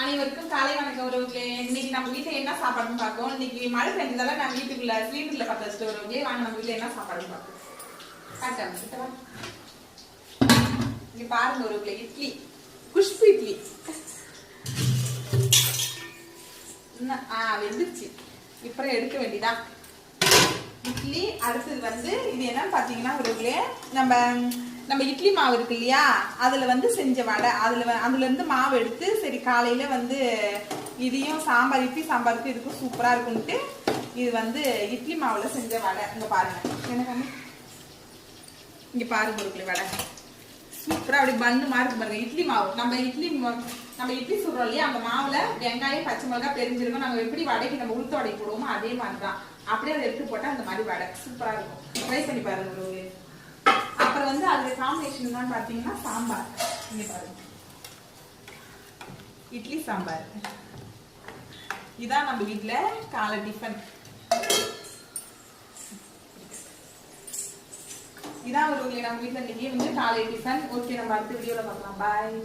அனைவருக்கும் காலை வணக்கம் உறவுகளே. இன்னைக்கு நம்ம வீட்டுல என்ன சாப்பாடுன்னு பார்ப்போம். இன்னைக்கு மழை பெஞ்சதால நான் வீட்டுக்குள்ள சிலிண்டர்ல பத்த வச்சுட்டு உறவுகளே, வாங்க நம்ம வீட்டுல என்ன சாப்பாடுன்னு பார்ப்போம். காட்டாம இங்க பாருங்க உறவுகளே, இட்லி, குஷ்பு இட்லி. வெந்துருச்சு, இப்ப எடுக்க வேண்டியதான் இட்லி. அடுத்தது வந்து இது என்னன்னு பாத்தீங்கன்னா உறவுகளே, நம்ம இட்லி மாவு இருக்கு இல்லையா, அதுல வந்து செஞ்ச வடை. அதுல இருந்து மாவு எடுத்து சரி காலையில வந்து இதையும் சாம்பார், இட்லி சாம்பாருக்கு இதுக்கும் சூப்பரா இருக்கும்ட்டு இது வந்து இட்லி மாவுல செஞ்ச வடை. இங்க பாருங்க, என்ன இங்க பாருங்க உருக்குல வடை சூப்பரா அப்படி பன்னு மாதிரி இருக்கு பாருங்க. இட்லி மாவு நம்ம இட்லி சுடுறோம் இல்லையா, அந்த மாவுல வெங்காயம், பச்சை மிளகாய், பெருஞ்சிருக்கும். நம்ம எப்படி வடைக்கு நம்ம உளுத்த வடை போடுவோமோ அதே மாதிரிதான். அப்படியே அதை எடுத்து போட்டா அந்த மாதிரி வடை சூப்பரா இருக்கும். ட்ரை பண்ணி பாருங்க. அப்புறம் வந்து அதுல காம்பினேஷன் பாத்தீங்கன்னா சாம்பார். இங்க பாருங்க, இட்லி சாம்பார். இதான் நம்ம வீட்டுல காலை டிஃபன். இதான் ஒரு நம்ம வீட்டுல இன்னைக்கு வந்து காலை டிஃபன். ஓகே, நம்ம அடுத்த வீடியோல பார்க்கலாம். பாய்.